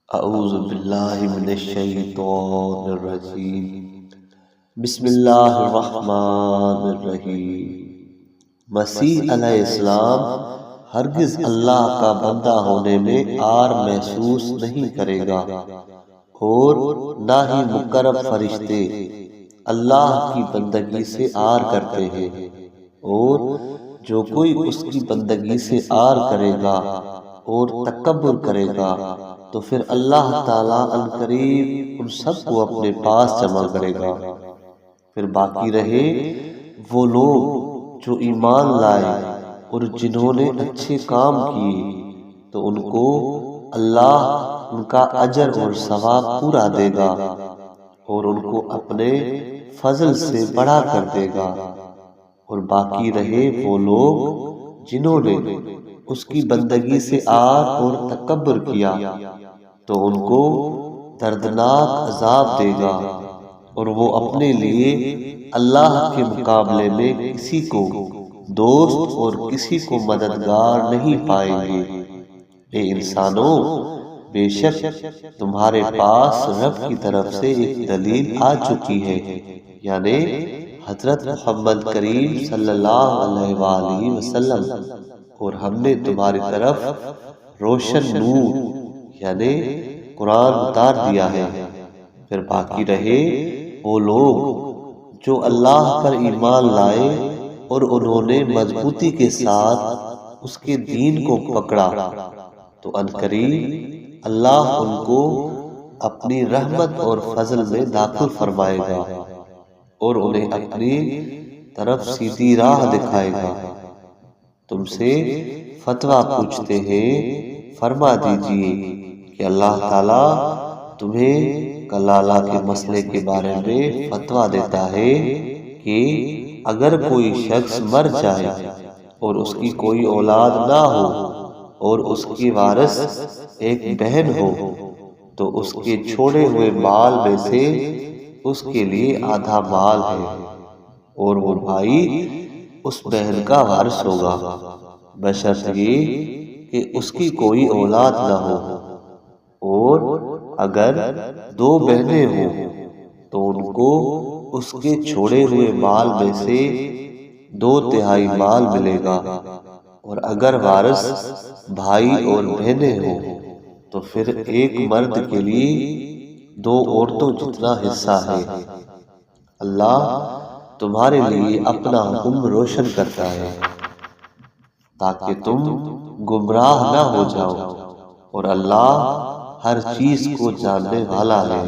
اعوذ باللہ من الشیطان الرجیم بسم اللہ الرحمن الرحیم۔ مسیح علیہ السلام ہرگز اللہ کا بندہ ہونے میں عار محسوس نہیں کرے گا، اور نہ ہی مقرب فرشتے اللہ کی بندگی سے عار کرتے ہیں، اور جو کوئی اس کی بندگی سے عار کرے گا اور تکبر کرے گا تو پھر اللہ تعالیٰ عنقریب ان سب کو اپنے پاس جمع کرے گا۔ پھر باقی رہے وہ لوگ جو ایمان لائے اور جنہوں نے اچھے کام کیے تو ان کو اللہ ان کا اجر اور ثواب پورا دے گا اور ان کو اپنے فضل سے بڑا کر دے گا۔ اور باقی رہے وہ لوگ جنہوں نے اس کی بندگی سے عار اور تکبر کیا تو ان کو دردناک عذاب دے گا، اور وہ اپنے لیے اللہ کے مقابلے میں کسی کو دوست اور کسی کو مددگار نہیں پائیں گے۔ اے انسانوں، بے شک تمہارے پاس رب کی طرف سے ایک دلیل آ چکی ہے، یعنی حضرت محمد کریم صلی اللہ علیہ وآلہ وسلم، اور ہم نے تمہاری طرف روشن نور یعنی قرآن اتار دیا ہے۔ پھر باقی رہے وہ لوگ جو اللہ پر ایمان لائے اور انہوں نے مضبوطی کے ساتھ اس کے دین کو پکڑا تو عنقریب اللہ ان کو اپنی رحمت اور فضل میں داخل فرمائے گا اور انہیں اپنی طرف سیدھی راہ دکھائے گا۔ تم سے فتویٰ پوچھتے ہیں، فرما دیجئے کہ اللہ تعالیٰ تمہیں کلالہ کے مسئلے کے بارے میں فتویٰ دیتا ہے کہ اگر کوئی شخص مر جائے اور اس کی کوئی اولاد نہ ہو اور اس کی وارث ایک بہن ہو تو اس کے چھوڑے ہوئے مال میں سے اس کے لیے آدھا مال ہے، اور وہ بھائی اس بہن کا وارث ہوگا بشرط یہ کہ اس کی کوئی اولاد نہ ہو۔ اور اگر دو بہنیں ہوں تو ان کو اس کے چھوڑے ہوئے مال میں سے 2/3 مال ملے گا، اور اگر وارث بھائی اور بہنیں ہوں تو پھر ایک مرد کے لیے 2 عورتوں جتنا حصہ ہے۔ اللہ تمہارے لیے اپنا حکم روشن کرتا ہے تاکہ تم گمراہ نہ ہو جاؤ، اور اللہ ہر چیز کو جاننے والا ہے۔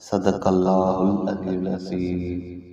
صدق اللہ العلی العظیم۔